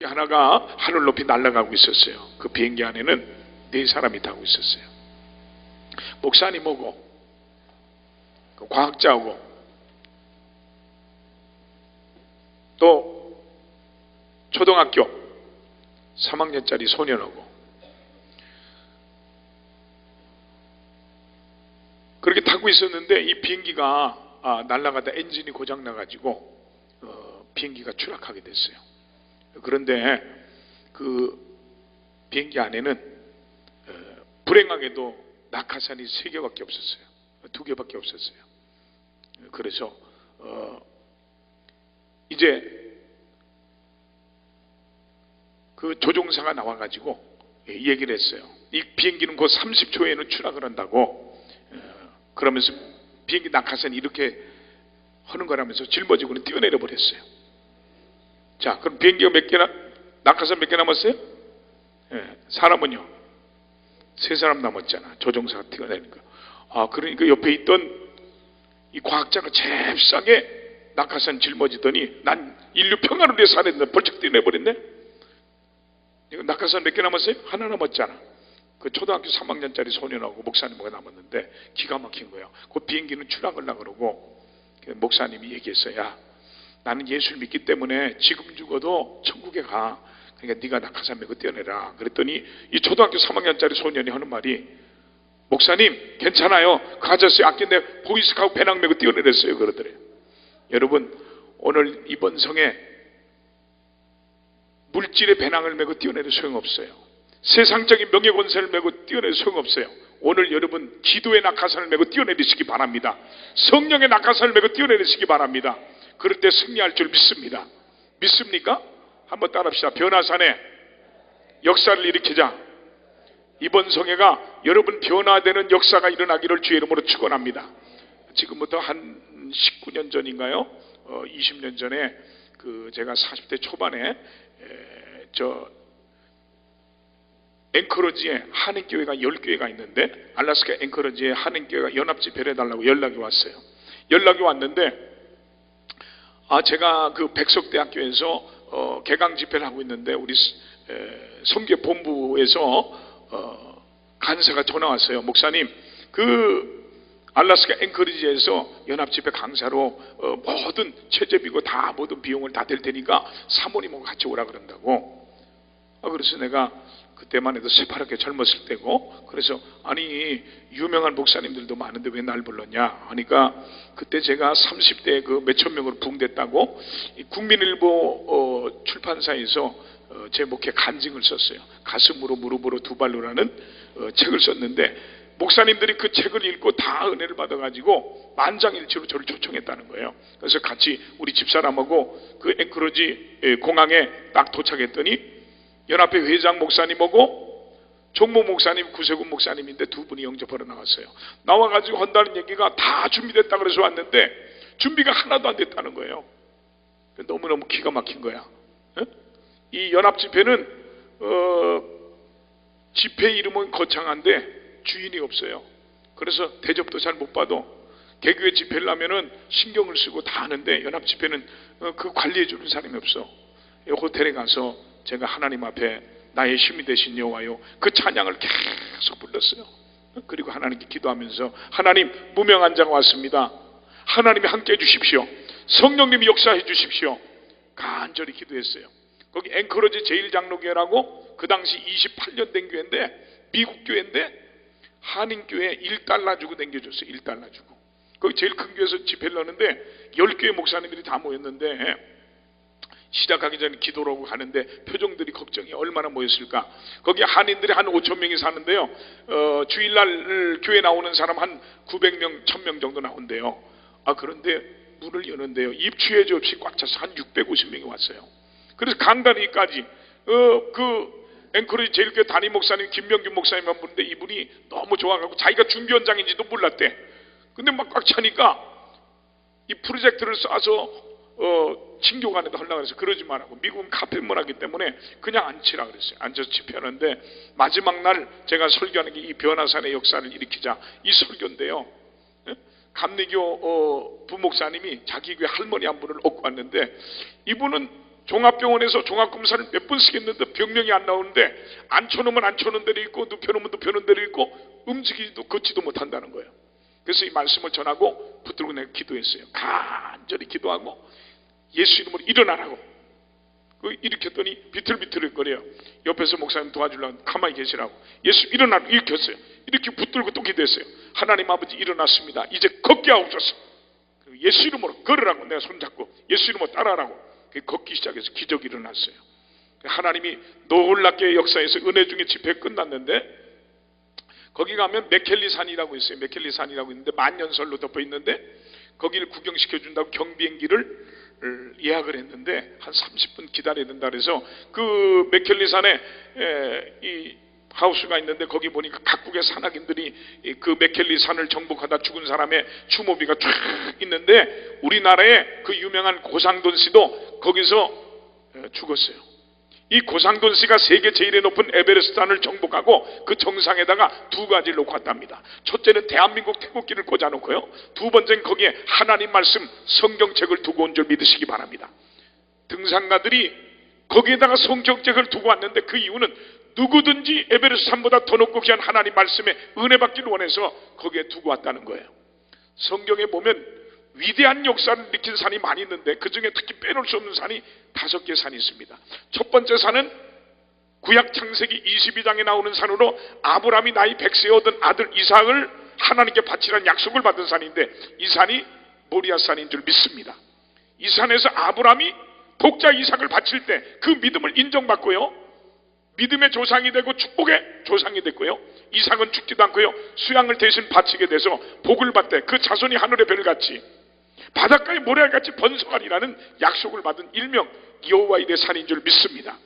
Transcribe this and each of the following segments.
하나가 하늘 높이 날아가고 있었어요. 그 비행기 안에는 4사람이 타고 있었어요. 목사님하고 그 과학자하고 또 초등학교 3학년짜리 소년하고 그렇게 타고 있었는데 이 비행기가 날아가다 엔진이 고장 나가지고 비행기가 추락하게 됐어요. 그런데 그 비행기 안에는 불행하게도 낙하산이 3개밖에 없었어요. 2개밖에 없었어요. 그래서 이제 그 조종사가 나와가지고 얘기를 했어요. 이 비행기는 곧 30초에는 추락을 한다고. 그러면서 비행기 낙하산이 이렇게 하는 거라면서 짊어지고는 뛰어내려 버렸어요. 자, 그럼 비행기가 낙하산 몇 개 남았어요? 사람은요? 3사람 남았잖아. 조종사가 뛰어내니까. 그러니까 옆에 있던 이 과학자가 잽싸게 낙하산 짊어지더니 난 인류 평화를 위해서 살았는데 벌쩍 뛰어내버렸네? 낙하산 몇 개 남았어요? 하나 남았잖아. 그 초등학교 3학년짜리 소년하고 목사님하고 남았는데 기가 막힌 거예요. 그 비행기는 추락을 하려고 그러고 목사님이 얘기했어요. 야, 나는 예수를 믿기 때문에 지금 죽어도 천국에 가. 그러니까 네가 낙하산 메고 뛰어내라. 그랬더니 이 초등학교 3학년짜리 소년이 하는 말이 목사님 괜찮아요. 그 아저씨 아까 내 보이스카우트 배낭 메고 뛰어내렸어요. 그러더래요. 여러분 오늘 이번 성에 물질의 배낭을 메고 뛰어내도 소용없어요. 세상적인 명예권세를 메고 뛰어내도 소용없어요. 오늘 여러분 기도의 낙하산을 메고 뛰어내리시기 바랍니다. 성령의 낙하산을 메고 뛰어내리시기 바랍니다. 그럴 때 승리할 줄 믿습니다. 믿습니까? 한번 따라합시다. 변화산에 역사를 일으키자. 이번 성회가 여러분 변화되는 역사가 일어나기를 주의 이름으로 축원합니다. 지금부터 한 19년 전인가요? 20년 전에 제가 40대 초반에 앵커러지에 한인교회가 10교회가 있는데 알래스카 앵커러지에 한인교회가 연합집회를 해달라고 연락이 왔어요. 연락이 왔는데 제가 그 백석대학교에서 개강 집회를 하고 있는데 우리 선교본부에서 간사가 전화 왔어요. 목사님 그 알래스카 앵커리지에서 연합집회 강사로 모든 체제비고 다 모든 비용을 다 댈 테니까 사모님하고 같이 오라 그런다고. 그래서 내가 그때만 해도 새파랗게 젊었을 때고 그래서 아니 유명한 목사님들도 많은데 왜 날 불렀냐 하니까 그때 제가 30대 그 몇천 명으로 부흥됐다고 국민일보 출판사에서 제 목회 간증을 썼어요. 가슴으로 무릎으로 두 발로라는 책을 썼는데 목사님들이 그 책을 읽고 다 은혜를 받아가지고 만장일치로 저를 초청했다는 거예요. 그래서 같이 우리 집사람하고 그 앵커러지 공항에 딱 도착했더니 연합회 회장 목사님하고 종모 목사님, 구세군 목사님인데 두 분이 영접하러 나왔어요. 나와가지고 한다는 얘기가 다 준비됐다 그래서 왔는데 준비가 하나도 안 됐다는 거예요. 너무너무 기가 막힌 거야. 이 연합집회는 집회 이름은 거창한데 주인이 없어요. 그래서 대접도 잘 못 받아. 개교회 집회를 하면은 신경을 쓰고 다 하는데 연합집회는 그 관리해 주는 사람이 없어. 호텔에 가서 제가 하나님 앞에 나의 힘이 되신 여호와요 그 찬양을 계속 불렀어요. 그리고 하나님께 기도하면서 하나님 무명한 자가 왔습니다. 하나님이 함께해 주십시오. 성령님이 역사해 주십시오. 간절히 기도했어요. 거기 앵커러지 제1장로교회라고 그 당시 28년 된 교회인데 미국 교회인데 한인교회 1달러 주고 댕겨줬어요. 1달러 주고. 거기 제일 큰 교회에서 집회를 하는데 10교회 목사님들이 다 모였는데 시작하기 전에 기도라고 하는데 표정들이 걱정이 얼마나 모였을까. 거기 한인들이 한 5천 명이 사는데요. 주일날 교회 나오는 사람 한 900명, 1000명 정도 나온대요. 그런데 문을 여는데요. 입추해주 없이 꽉 차서 한 650명이 왔어요. 그래서 강단위까지 그 앵커러지 제일교회 담임 목사님 김명균 목사님만 부르는데 이분이 너무 좋아가지고 자기가 준비원장인지도 몰랐대. 근데 막 꽉 차니까 이 프로젝트를 쏴서 친교관에도 하려고 해서 그러지 말라고. 미국은 카페 문화이기 때문에 그냥 앉히라 그랬어요. 앉아서 집회하는데 마지막 날 제가 설교하는 게 이 변화산의 역사를 일으키자 이 설교인데요. 감리교 부목사님이 자기 교회 할머니 한 분을 얻고 왔는데 이분은 종합병원에서 종합검사를 몇 번씩 했는데 병명이 안 나오는데 앉혀놓으면 앉혀놓은 대로 있고 눕혀놓으면 눕혀놓은 대로 있고 움직이지도 걷지도 못한다는 거예요. 그래서 이 말씀을 전하고 붙들고 내가 기도했어요. 간절히 기도하고 예수 이름으로 일어나라고 일으켰더니 비틀비틀거려요. 옆에서 목사님 도와주려고 가만히 계시라고 예수 일어나라고 일으켰어요. 이렇게 붙들고 또 기도했어요. 하나님 아버지 일어났습니다. 이제 걷게 하옵소서. 예수 이름으로 걸으라고 내가 손잡고 예수 이름으로 따라하라고 걷기 시작해서 기적이 일어났어요. 하나님이 놀랍게 역사에서 은혜 중에 집회 끝났는데 거기 가면 메켈리산이라고 있어요. 메켈리산이라고 있는데 만년설로 덮어 있는데 거기를 구경시켜 준다고 경비행기를 예약을 했는데 한 30분 기다려야 된다 그래서 그 메켈리산에 이 하우스가 있는데 거기 보니까 각국의 산악인들이 그 메켈리산을 정복하다 죽은 사람의 추모비가 쫙 있는데 우리나라의 그 유명한 고상돈 씨도 거기서 죽었어요. 이 고상돈 씨가 세계 제일 높은 에베레스트 산을 정복하고 그 정상에다가 두 가지를 놓고 왔답니다. 첫째는 대한민국 태국기를 꽂아놓고요. 두 번째는 거기에 하나님 말씀 성경책을 두고 온 줄 믿으시기 바랍니다. 등산가들이 거기에다가 성경책을 두고 왔는데 그 이유는 누구든지 에베레스트 산보다 더 높고 귀한 하나님 말씀에 은혜 받기를 원해서 거기에 두고 왔다는 거예요. 성경에 보면 위대한 역사를 일으킨 산이 많이 있는데 그 중에 특히 빼놓을 수 없는 산이 5개 산이 있습니다. 첫 번째 산은 구약 창세기 22장에 나오는 산으로 아브라함이 나이 100세에 얻은 아들 이삭을 하나님께 바치라는 약속을 받은 산인데 이 산이 모리아 산인 줄 믿습니다. 이 산에서 아브라함이 독자 이삭을 바칠 때 그 믿음을 인정받고요. 믿음의 조상이 되고 축복의 조상이 됐고요. 이삭은 죽지도 않고요. 수양을 대신 바치게 돼서 복을 받되 그 자손이 하늘의 별같이 바닷가의 모래알같이 번성하리라는 약속을 받은 일명 여호와 일의 산인 줄 믿습니다.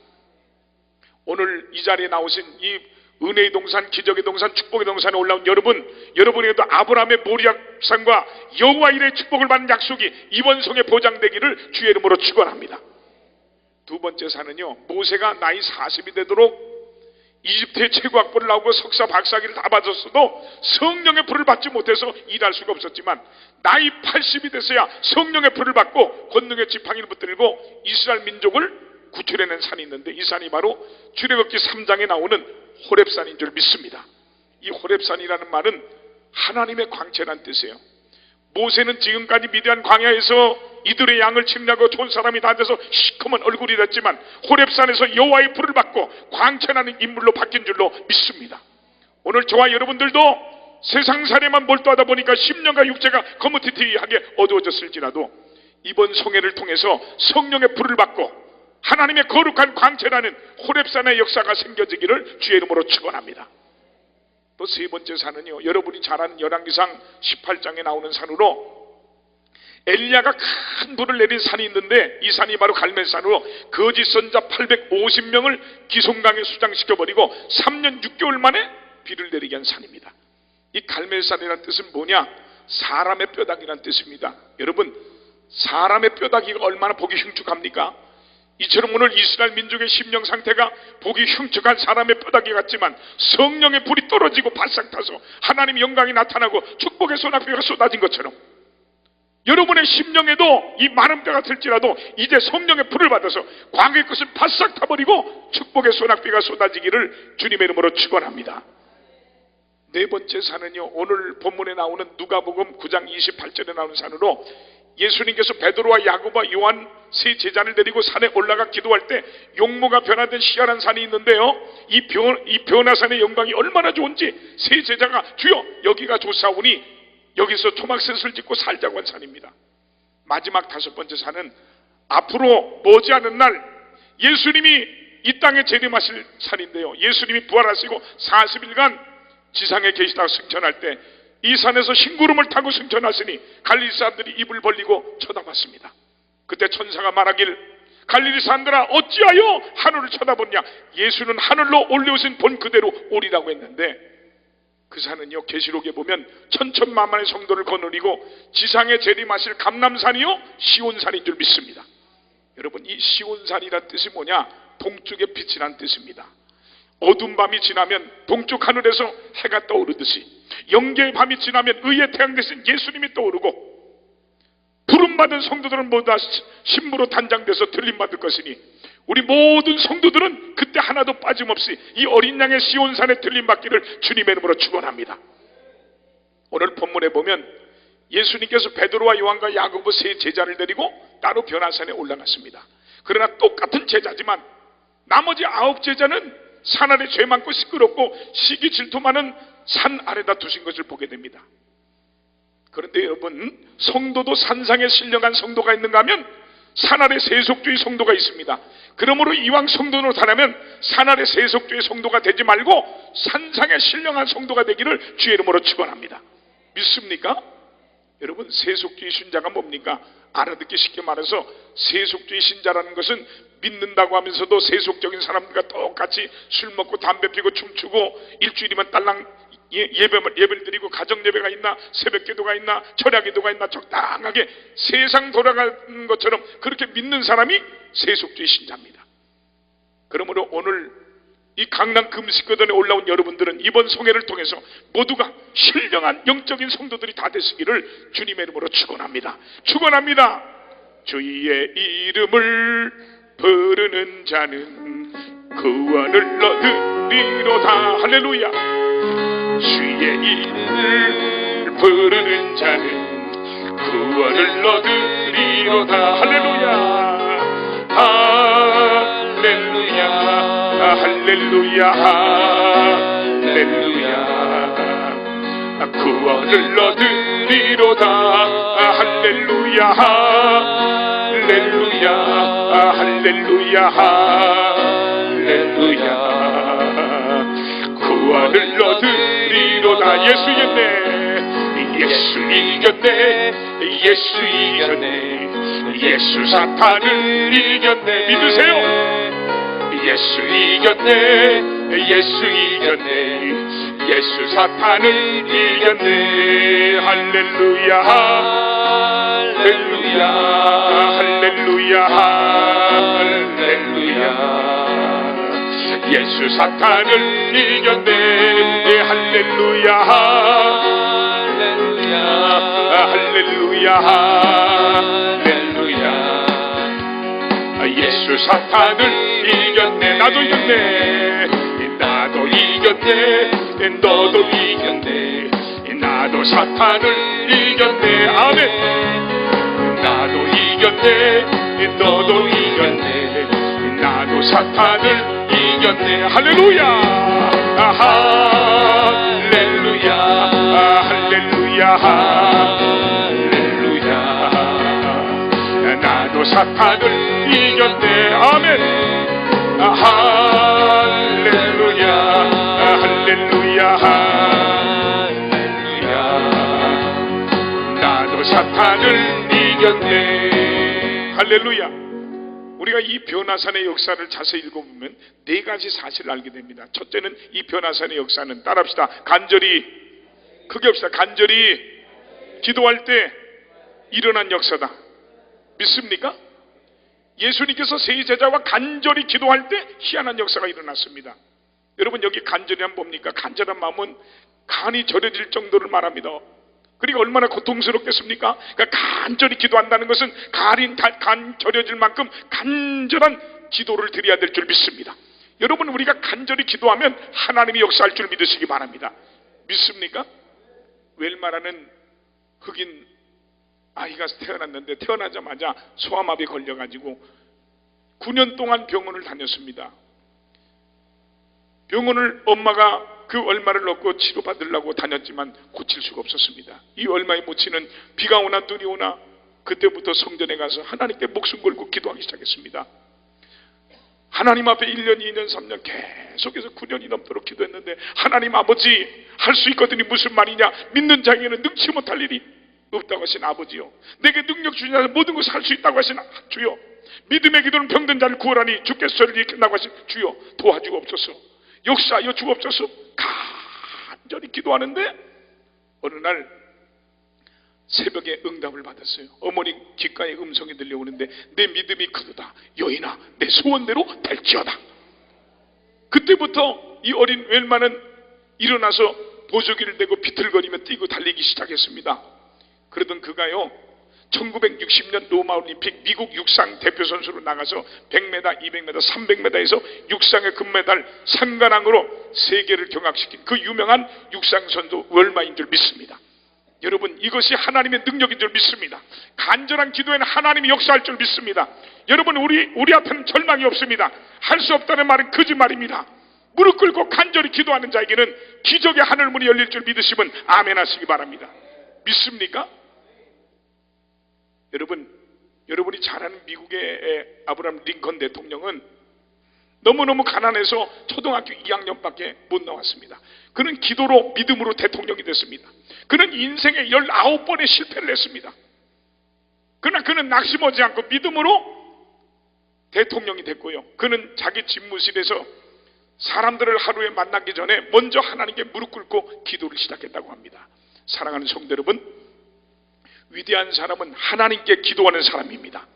오늘 이 자리에 나오신 이 은혜의 동산, 기적의 동산, 축복의 동산에 올라온 여러분에게도 아브라함의 모리아산과 여호와 일의 축복을 받는 약속이 이번 성에 보장되기를 주의 이름으로 축원합니다. 두 번째 산은요, 모세가 나이 40이 되도록 이집트의 최고 학벌을 나오고 석사 박사학위를 다 받았어도 성령의 불을 받지 못해서 일할 수가 없었지만 나이 80이 돼서야 성령의 불을 받고 권능의 지팡이를 붙들고 이스라엘 민족을 구출해낸 산이 있는데 이 산이 바로 출애굽기 3장에 나오는 호렙산인 줄 믿습니다. 이 호렙산이라는 말은 하나님의 광채란 뜻이에요. 모세는 지금까지 미디안 광야에서 이들의 양을 침략하고 좋은 사람이 다 돼서 시커먼 얼굴이 됐지만 호렙산에서 여호와의 불을 받고 광채나는 인물로 바뀐 줄로 믿습니다. 오늘 저와 여러분들도 세상살이만 몰두하다 보니까 심령과 육체가 거무튀튀하게 어두워졌을지라도 이번 성회를 통해서 성령의 불을 받고 하나님의 거룩한 광채라는 호렙산의 역사가 생겨지기를 주의 이름으로 축원합니다. 또 세 번째 산은요, 여러분이 잘 아는 열왕기상 18장에 나오는 산으로 엘리야가 큰 불을 내린 산이 있는데 이 산이 바로 갈멜산으로 거짓 선자 850명을 기송강에 수장시켜버리고 3년 6개월 만에 비를 내리게 한 산입니다. 이 갈멜산이라는 뜻은 뭐냐? 사람의 뼈다귀라는 뜻입니다. 여러분, 사람의 뼈다귀가 얼마나 보기 흉측합니까? 이처럼 오늘 이스라엘 민족의 심령 상태가 보기 흉측한 사람의 뼈다귀 같지만 성령의 불이 떨어지고 바싹 타서 하나님의 영광이 나타나고 축복의 소낙비가 쏟아진 것처럼 여러분의 심령에도 이 많은 뼈가 들지라도 이제 성령의 불을 받아서 광야의 것을 바싹 타버리고 축복의 소낙비가 쏟아지기를 주님의 이름으로 축원합니다. 네 번째 산은요, 오늘 본문에 나오는 누가복음 9장 28절에 나오는 산으로 예수님께서 베드로와 야고보와 요한 세 제자를 데리고 산에 올라가 기도할 때 용모가 변화된 시아란 산이 있는데요, 이 변화산의 영광이 얼마나 좋은지 세 제자가 주여 여기가 좋사오니 여기서 초막셋을 짓고 살자고 한 산입니다. 마지막 다섯 번째 산은 앞으로 머지않은 날 예수님이 이 땅에 재림하실 산인데요, 예수님이 부활하시고 40일간 지상에 계시다가 승천할 때 이 산에서 심구름을 타고 승천하시니 갈릴리 사람들이 입을 벌리고 쳐다봤습니다. 그때 천사가 말하길 갈릴리 사람들아 어찌하여 하늘을 쳐다보냐? 예수는 하늘로 올려오신 본 그대로 오리라고 했는데 그 산은요, 계시록에 보면 천천만만의 성도를 거느리고 지상에 재림하실 감람산이요 시온산인 줄 믿습니다. 여러분, 이 시온산이란 뜻이 뭐냐? 동쪽의 빛이란 뜻입니다. 어두운 밤이 지나면 동쪽 하늘에서 해가 떠오르듯이 영계의 밤이 지나면 의의 태양 대신 예수님이 떠오르고 부름받은 성도들은 모두 다 신부로 단장돼서 들림받을 것이니 우리 모든 성도들은 그때 하나도 빠짐없이 이 어린 양의 시온산에 들림받기를 주님의 이름으로 축원합니다. 오늘 본문에 보면 예수님께서 베드로와 요한과 야고보 세 제자를 데리고 따로 변화산에 올라갔습니다. 그러나 똑같은 제자지만 나머지 9 제자는 산 아래 죄 많고 시끄럽고 시기 질투 많은 산 아래다 두신 것을 보게 됩니다. 그런데 여러분, 성도도 산상에 신령한 성도가 있는가 하면 산 아래 세속주의 성도가 있습니다. 그러므로 이왕 성도로 타려면 산 아래 세속주의 성도가 되지 말고 산상에 신령한 성도가 되기를 주의 이름으로 축원합니다. 믿습니까? 여러분, 세속주의 신자가 뭡니까? 알아듣기 쉽게 말해서 세속주의 신자라는 것은 믿는다고 하면서도 세속적인 사람들과 똑같이 술 먹고 담배 피고 춤추고 일주일이면 딸랑 예배를 드리고 가정 예배가 있나 새벽 기도가 있나 철야 기도가 있나 적당하게 세상 돌아가는 것처럼 그렇게 믿는 사람이 세속주의 신자입니다. 그러므로 오늘 이 강남 금식거전에 올라온 여러분들은 이번 송회를 통해서 모두가 신령한 영적인 성도들이 다 되시기를 주님의 이름으로 축원합니다. 축원합니다. 주의 이름을 부르는 자는 구원을 얻으리로다. 할렐루야. 주의 이름을 부르는 자는 구원을 얻으리로다. 할렐루야. 할렐루야. 할렐루야. 할렐루야. 구원을 얻으리로다. 할렐루야. 할렐루야. 할렐루야. 할렐루야. 구원을 얻으리로다. 예수 이겼네. 예수 이겼네. 예수 이겼네. 예수 사탄을 이겼네. 믿으세요. 예수 이겼네. 예수 이겼네. 예수 사탄을 이겼네. 할렐루야. 할렐루야. 할렐루야. 할렐루야. 예수 사탄을 이겼네. 할렐루야. 할렐루야. 할렐루야. 할렐루야. 예수 사탄을 이겼네. 나도 이겼네. 나도 이겼네. 너도 이겼네. 나도 사탄을 이겼네. 아멘. 나도 이겼네. 너도 이겼네. 나도 사탄을 이겼네. 할렐루야. 할렐루야. 할렐루야. 할렐루야. 나도 사탄을 이겼네. 아멘. 할렐루야. 할렐루야. 할렐루야. 나도 사탄을 이겼네. 할렐루야. 우리가 이 변화산의 역사를 자세히 읽어보면 4가지 사실을 알게 됩니다. 첫째는 이 변화산의 역사는, 따라합시다, 간절히, 크게 합시다, 간절히 기도할 때 일어난 역사다. 믿습니까? 예수님께서 세 제자와 간절히 기도할 때 희한한 역사가 일어났습니다. 여러분, 여기 간절히 하면 뭡니까? 간절한 마음은 간이 저려질 정도를 말합니다. 그러니까 얼마나 고통스럽겠습니까? 그러니까 간절히 기도한다는 것은 간 저려질 만큼 간절한 기도를 드려야 될 줄 믿습니다. 여러분, 우리가 간절히 기도하면 하나님이 역사할 줄 믿으시기 바랍니다. 믿습니까? 웰마라는 흑인 아이가 태어났는데 태어나자마자 소아마비에 걸려가지고 9년 동안 병원을 다녔습니다. 병원을 엄마가 그 얼마를 넣고 치료받으려고 다녔지만 고칠 수가 없었습니다. 이 얼마의 모친은 비가 오나 눈이 오나 그때부터 성전에 가서 하나님께 목숨 걸고 기도하기 시작했습니다. 하나님 앞에 1년, 2년, 3년 계속해서 9년이 넘도록 기도했는데, 하나님 아버지, 할 수 있거든요. 무슨 말이냐? 믿는 자에게는 능치 못할 일이 없다고 하신 아버지요, 내게 능력 주시나 모든 것을 할 수 있다고 하신 주요, 믿음의 기도는 병든 자를 구하라니 주께서 저를 일으킨다고 하신 주요, 도와주옵소서, 역사하여 주옵소서. 간절히 기도하는데 어느 날 새벽에 응답을 받았어요. 어머니 귓가에 음성이 들려오는데, 내 믿음이 크도다. 여인아, 내 소원대로 될지어다. 그때부터 이 어린 웰마는 일어나서 보조기를 대고 비틀거리며 뛰고 달리기 시작했습니다. 그러던 그가요, 1960년 로마 올림픽 미국 육상 대표 선수로 나가서 100m, 200m, 300m에서 육상의 금메달 상관왕으로 세계를 경악시킨 그 유명한 육상 선수 월마인 줄 믿습니다. 여러분, 이것이 하나님의 능력인 줄 믿습니다. 간절한 기도에는 하나님이 역사할 줄 믿습니다. 여러분, 우리 앞에는 절망이 없습니다. 할 수 없다는 말은 거짓말입니다. 무릎 꿇고 간절히 기도하는 자에게는 기적의 하늘문이 열릴 줄 믿으시면 아멘 하시기 바랍니다. 믿습니까? 여러분이 잘 아는 미국의 아브라함 링컨 대통령은 너무너무 가난해서 초등학교 2학년밖에 못 나왔습니다. 그는 기도로 믿음으로 대통령이 됐습니다. 그는 인생에 19번의 실패를 했습니다. 그러나 그는 낙심하지 않고 믿음으로 대통령이 됐고요. 그는 자기 집무실에서 사람들을 하루에 만나기 전에 먼저 하나님께 무릎 꿇고 기도를 시작했다고 합니다. 사랑하는 성도 여러분, 위대한 사람은 하나님께 기도하는 사람입니다.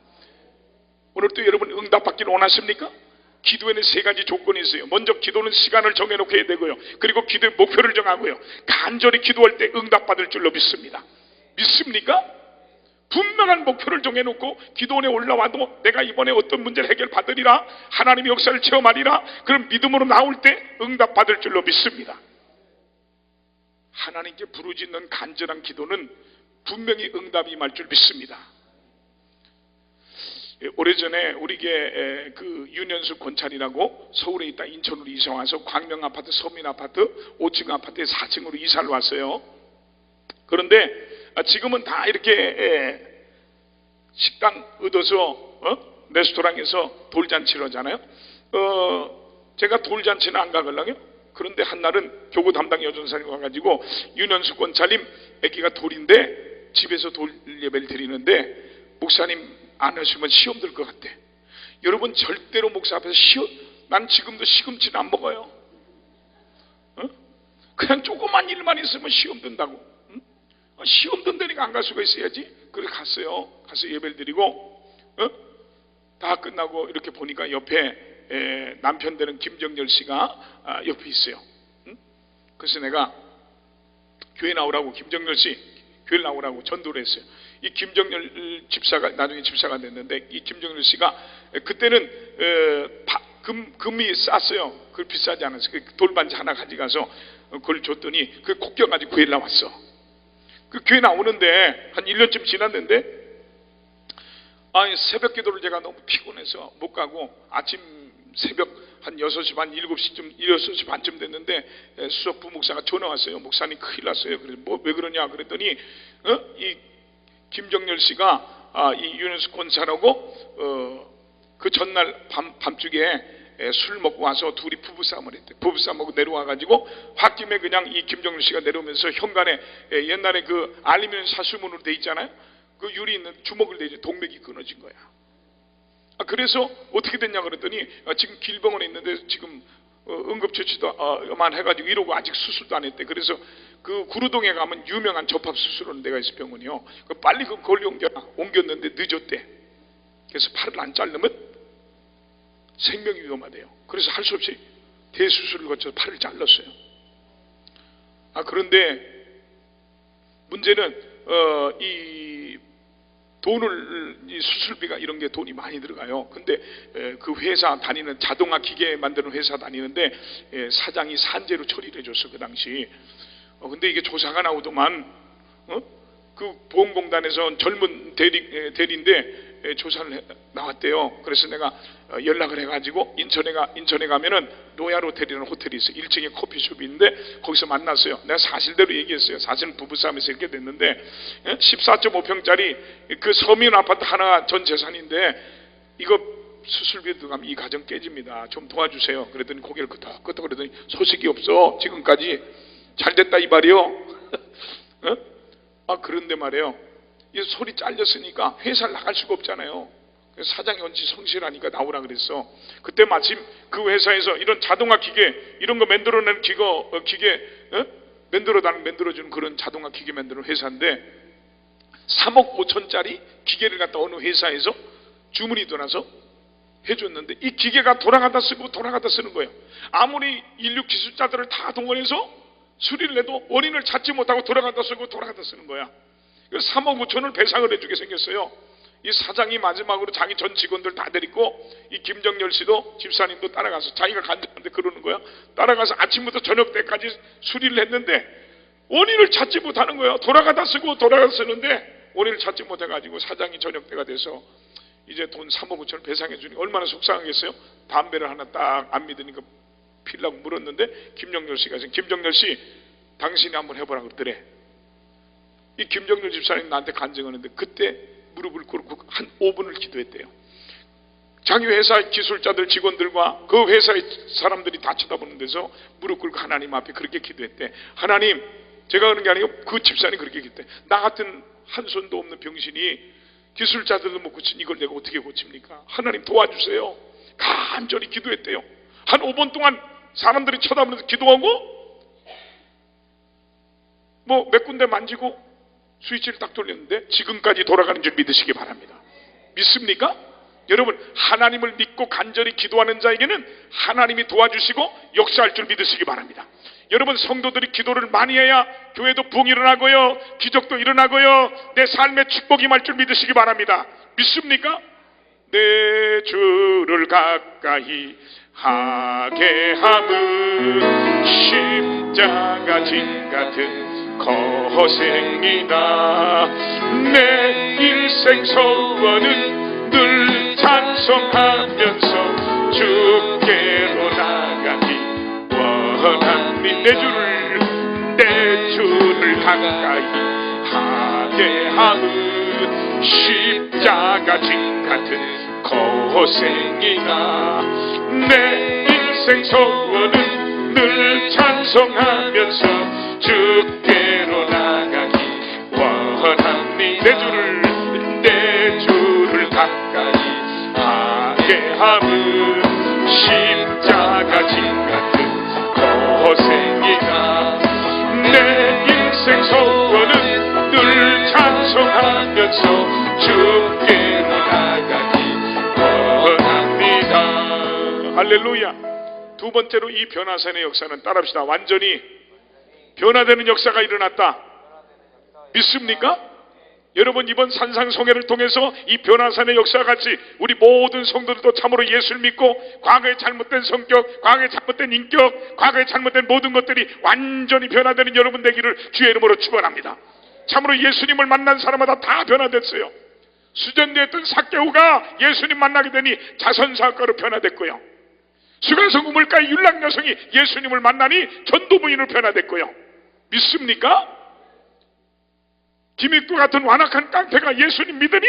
오늘도 여러분 응답받기를 원하십니까? 기도에는 세 가지 조건이 있어요. 먼저 기도는 시간을 정해놓고 해야 되고요. 그리고 기도의 목표를 정하고요. 간절히 기도할 때 응답받을 줄로 믿습니다. 믿습니까? 분명한 목표를 정해놓고 기도원에 올라와도 내가 이번에 어떤 문제를 해결받으리라, 하나님의 역사를 체험하리라, 그런 믿음으로 나올 때 응답받을 줄로 믿습니다. 하나님께 부르짖는 간절한 기도는 분명히 응답이 임할 줄 믿습니다. 오래전에 우리게 그 윤현수 권찰이라고 서울에 있다 인천으로 이사 와서 광명아파트, 서민아파트 5층 아파트에 4층으로 이사를 왔어요. 그런데 지금은 다 이렇게 식당 얻어서 레스토랑에서 돌잔치를 하잖아요. 제가 돌잔치는 안 가거든요. 그런데 한날은 교구 담당 여전사님 와가지고 윤현수 권찰님 애기가 돌인데 집에서 돌 예배를 드리는데 목사님 안 하시면 시험 들 것 같대. 여러분, 절대로 목사 앞에서 난 지금도 시금치는 안 먹어요. 그냥 조그만 일만 있으면 시험 든다고. 시험 든다니까 안 갈 수가 있어야지. 그래 갔어요. 가서 예배를 드리고 다 끝나고 이렇게 보니까 옆에 남편 되는 김정열 씨가 옆에 있어요. 그래서 내가 교회 나오라고, 김정열 씨 교회 나오라고 전도를 했어요. 이 김정열 집사가 나중에 집사가 됐는데, 이 김정열 씨가 그때는 금이 쌌어요. 그걸 비싸지 않았어요. 그 돌반지 하나 가져가서 그걸 줬더니 그 콕 껴가지고 교회 나왔어. 그 교회 나오는데 한 1년쯤 지났는데, 새벽 기도를 제가 너무 피곤해서 못 가고 아침 새벽 한 6시 반, 7시쯤, 6시 반쯤 됐는데 수석 부목사가 전화 왔어요. 목사님 큰일 났어요. 그래서 왜 그러냐 그랬더니 이 김정열 씨가 이 윤현수 권사라고 그 전날 밤중에 술 먹고 와서 둘이 부부싸움을 했대. 부부싸움하고 내려와가지고 홧김에 그냥 이 김정열 씨가 내려오면서 현관에 옛날에 그 알루미늄 사슬문으로 돼 있잖아요. 그 유리 있는 주먹을 내지 동맥이 끊어진 거야. 그래서 어떻게 됐냐 그랬더니 지금 길병원에 있는데 지금 응급처치도만 해가지고 이러고 아직 수술도 안 했대. 그래서 그 구루동에 가면 유명한 접합수술하는 데가 있어, 병원이요. 빨리 그걸 옮겼는데 늦었대. 그래서 팔을 안 자르면 생명이 위험하대요. 그래서 할 수 없이 대수술을 거쳐서 팔을 잘랐어요. 그런데 문제는 이 돈을, 이 수술비가 이런 게 돈이 많이 들어가요. 근데 그 회사 다니는, 자동화 기계 만드는 회사 다니는데 사장이 산재로 처리를 해줬어, 그 당시. 근데 이게 조사가 나오더만 그 보험공단에서 젊은 대리인데 조사를 나왔대요. 그래서 내가 연락을 해가지고 인천에 가면은 로얄 호텔이라는 호텔이 있어요. 1층에 커피숍이 있는데 거기서 만났어요. 내가 사실대로 얘기했어요. 사실은 부부싸움에서 이렇게 됐는데 14.5평짜리 그 서민 아파트 하나 전 재산인데 이거 수술비 들어가면 이 가정 깨집니다. 좀 도와주세요. 그랬더니 고개를 끄덕끄덕 그러더니 소식이 없어. 지금까지. 잘됐다 이 말이요. 그런데 말이에요, 이 소리 잘렸으니까 회사를 나갈 수가 없잖아요. 사장이 언제 성실하니까 나오라 그랬어. 그때 마침 그 회사에서 이런 자동화 기계, 이런 거 만들어내는 기계 만들어주는 그런 자동화 기계 만드는 회사인데 3억 5천짜리 기계를 갖다 어느 회사에서 주문이 들어와서 해줬는데 이 기계가 돌아가다 쓰는 거예요. 아무리 인류 기술자들을 다 동원해서 수리를 해도 원인을 찾지 못하고 돌아가다 쓰는 거야. 3억 5천을 배상을 해주게 생겼어요. 이 사장이 마지막으로 자기 전 직원들 다 데리고 이 김정열 씨도 집사님도 따라가서 자기가 간다는데 그러는 거야. 따라가서 아침부터 저녁 때까지 수리를 했는데 원인을 찾지 못하는 거예요. 돌아가다 쓰고 돌아가다 쓰는데 원인을 찾지 못해가지고 사장이 저녁 때가 돼서 이제 돈 3억 5천을 배상해 주니 얼마나 속상하겠어요. 담배를 하나 딱 안 믿으니까 피려고 물었는데 김정열 씨가 김정열 씨 당신이 한번 해보라 그러더래. 이 김정열 집사님 나한테 간증하는데 그때 무릎을 꿇고 한 5분을 기도했대요. 자기 회사 기술자들 직원들과 그 회사의 사람들이 다 쳐다보는 데서 무릎 꿇고 하나님 앞에 그렇게 기도했대. 하나님, 제가 하는 게 아니고 그 집사님 그렇게 기도했대. 나 같은 한 손도 없는 병신이 기술자들도 못 고친 이걸 내가 어떻게 고칩니까? 하나님 도와주세요. 간절히 기도했대요. 한 5분 동안 사람들이 쳐다보면서 기도하고 뭐 몇 군데 만지고 스위치를 딱 돌렸는데 지금까지 돌아가는 줄 믿으시기 바랍니다. 믿습니까? 여러분, 하나님을 믿고 간절히 기도하는 자에게는 하나님이 도와주시고 역사할 줄 믿으시기 바랍니다. 여러분, 성도들이 기도를 많이 해야 교회도 부흥이 일어나고요, 기적도 일어나고요, 내 삶에 축복이 임할 줄 믿으시기 바랍니다. 믿습니까? 내 주를 가까이 하게 함은 십자가 진 같은 거생이다. 내 일생 소원은 늘 찬송하면서 주께로 나가기 원합니다. 내 주를 가까이 하게 함은 십자가 진 같은 거생이다. 내 일생 소원은 늘 찬송하면서 주께로 나가기 원합니다. 내 주를 가까이 하게 함은 십자가 진 같은 거생이다. 내 인생 소원은 늘 찬송하면서 주께로 나가기 원합니다. 할렐루야. 두 번째로 이 변화산의 역사는 따라합시다. 완전히 변화되는 역사가 일어났다. 믿습니까? 여러분, 이번 산상송회를 통해서 이 변화산의 역사와 같이 우리 모든 성도들도 참으로 예수를 믿고 과거의 잘못된 성격, 과거의 잘못된 인격, 과거의 잘못된 모든 것들이 완전히 변화되는 여러분 되기를 주의 이름으로 축원합니다. 참으로 예수님을 만난 사람마다 다 변화됐어요. 수전되었던 삭개오가 예수님 만나게 되니 자선사학가로 변화됐고요, 수가성 우물가의 율랑 여성이 예수님을 만나니 전도부인으로 변화됐고요. 믿습니까? 김익도 같은 완악한 깡패가 예수님 믿으니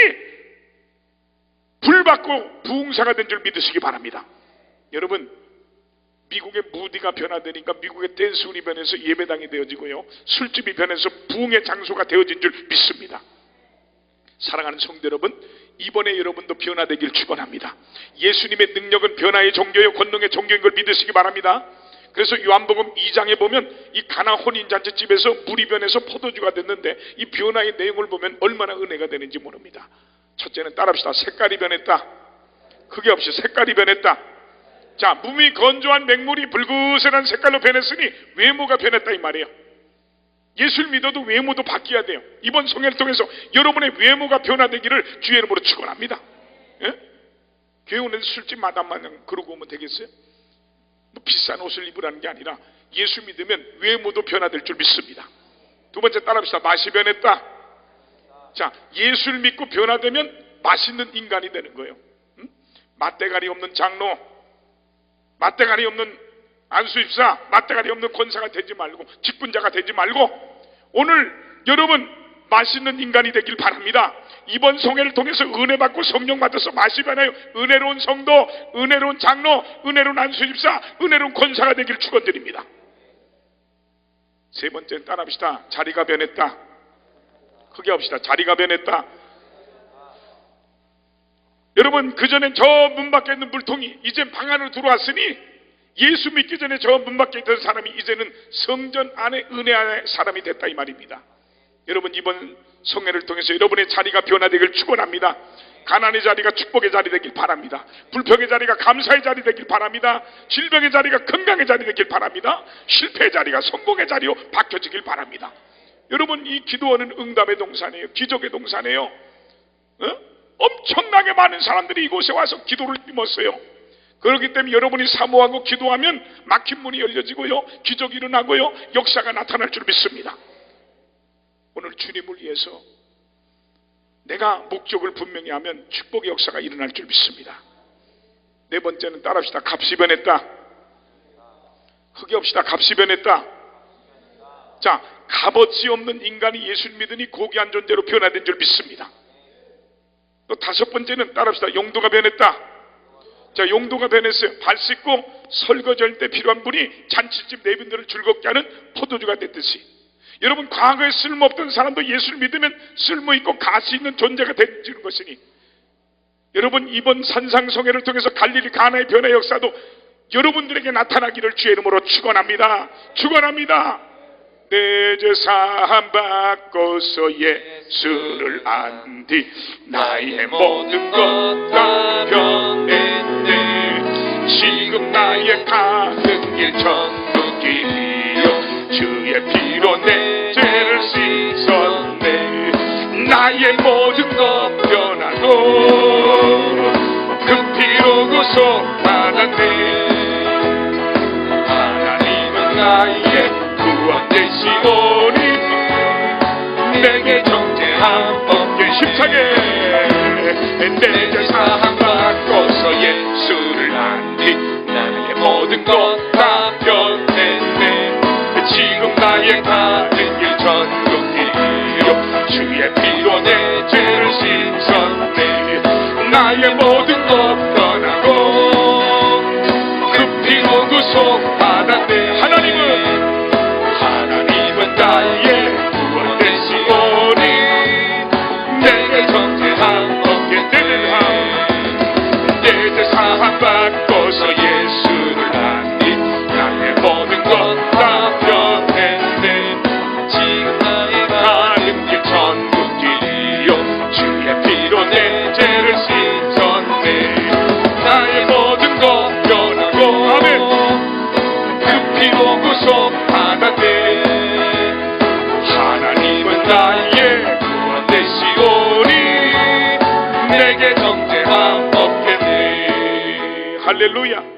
불받고 부흥사가 된 줄 믿으시기 바랍니다. 여러분, 미국의 무디가 변화되니까 미국의 댄스홀이 변해서 예배당이 되어지고요, 술집이 변해서 부흥의 장소가 되어진 줄 믿습니다. 사랑하는 성도 여러분, 이번에 여러분도 변화되길 축원합니다. 예수님의 능력은 변화의 종교요 권능의 종교인 걸 믿으시기 바랍니다. 그래서 요한복음 2장에 보면 이 가나 혼인잔치집에서 물이 변해서 포도주가 됐는데 이 변화의 내용을 보면 얼마나 은혜가 되는지 모릅니다. 첫째는 따라합시다. 색깔이 변했다. 크게 없이 색깔이 변했다. 자, 몸이 건조한 맹물이 붉으스란 색깔로 변했으니 외모가 변했다 이 말이에요. 예수를 믿어도 외모도 바뀌어야 돼요. 이번 송해를 통해서 여러분의 외모가 변화되기를 주의 이름으로 축원합니다. 예? 교회 오는데 술집 마담만 그러고 오면 되겠어요? 뭐 비싼 옷을 입으라는 게 아니라 예수 믿으면 외모도 변화될 줄 믿습니다. 두 번째 따라합시다. 맛이 변했다. 자, 예수를 믿고 변화되면 맛있는 인간이 되는 거예요. 응? 맛대가리 없는 장로, 맛대가리 없는 안수입사, 맛대가리 없는 권사가 되지 말고 직분자가 되지 말고 오늘 여러분 맛있는 인간이 되길 바랍니다. 이번 송해를 통해서 은혜 받고 성령 받아서 맛이 변해요. 은혜로운 성도, 은혜로운 장로, 은혜로운 안수집사, 은혜로운 권사가 되길 축원드립니다. 세 번째는 따라합시다. 자리가 변했다. 크게 합시다. 자리가 변했다. 여러분, 그전엔 저 문 밖에 있는 물통이 이제 방 안으로 들어왔으니 예수 믿기 전에 저 문 밖에 있던 사람이 이제는 성전 안에 은혜 안에 사람이 됐다 이 말입니다. 여러분, 이번 성회를 통해서 여러분의 자리가 변화되길 축원합니다. 가난의 자리가 축복의 자리 되길 바랍니다. 불평의 자리가 감사의 자리 되길 바랍니다. 질병의 자리가 건강의 자리 되길 바랍니다. 실패의 자리가 성공의 자리로 바뀌어지길 바랍니다. 여러분, 이 기도하는 응답의 동산이에요. 기적의 동산이에요. 엄청나게 많은 사람들이 이곳에 와서 기도를 힘었어요. 그렇기 때문에 여러분이 사모하고 기도하면 막힌 문이 열려지고요, 기적이 일어나고요, 역사가 나타날 줄 믿습니다. 오늘 주님을 위해서 내가 목적을 분명히 하면 축복의 역사가 일어날 줄 믿습니다. 네 번째는 따라합시다. 값이 변했다. 크게 합시다. 값이 변했다. 자, 값어치 없는 인간이 예수를 믿으니 고귀한 존재로 변화된 줄 믿습니다. 또 다섯 번째는 따라합시다. 용도가 변했다. 자, 용도가 변했어요. 발 씻고 설거지할 때 필요한 분이 잔치집 내빈들을 즐겁게 하는 포도주가 됐듯이, 여러분, 과거에 쓸모없던 사람도 예수를 믿으면 쓸모있고 가치 있는 존재가 되는 것이니, 여러분, 이번 산상성회를 통해서 갈릴리 가나의 변화 역사도 여러분들에게 나타나기를 주의 이름으로 축원합니다. 축원합니다. 내 죄 사함 받고서 예수를 안 뒤 나의 모든 것 다 변했네. 지금 나의 가는 길 천국이요, 주의 피로 내 죄를 씻었네. 나의 모든 것 변하고 그 피로 구속받았네. 하나님은 나의 구원 되시오니 내게 정죄함 없게 힘차게 내 죄 사함 받고서 예수를 안디 나의 모든 것 다 변했네. 지금 나의 가는 길 천국이요, 주의 피로 내 죄를 씻었네. 나의 모든 것 변하고 그 피로 구속받았네. 하나님은 나의 구원 되시오니 내게 정죄함 없게 되는 함. 내 죄 사함 받고서 예수를 안니 나의 모든 것 다 변했네. 지금 나의 가는 길 천국길이요, 주의 피로 내 죄를 씻었네. 나의 모든 것 변하고 아멘. 그 피로 구속받았네. 하나님은 나의 구원 되시오니 내게 정죄함 없겠네. 할렐루야.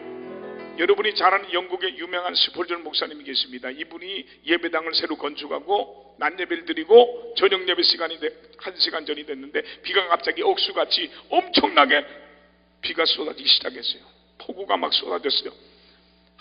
여러분이 잘 아는 영국의 유명한 스폴전 목사님이 계십니다. 이분이 예배당을 새로 건축하고 낮 예배를 드리고 저녁 예배 시간이 1시간 전이 됐는데 비가 갑자기 억수같이 엄청나게 비가 쏟아지기 시작했어요. 폭우가 막 쏟아졌어요.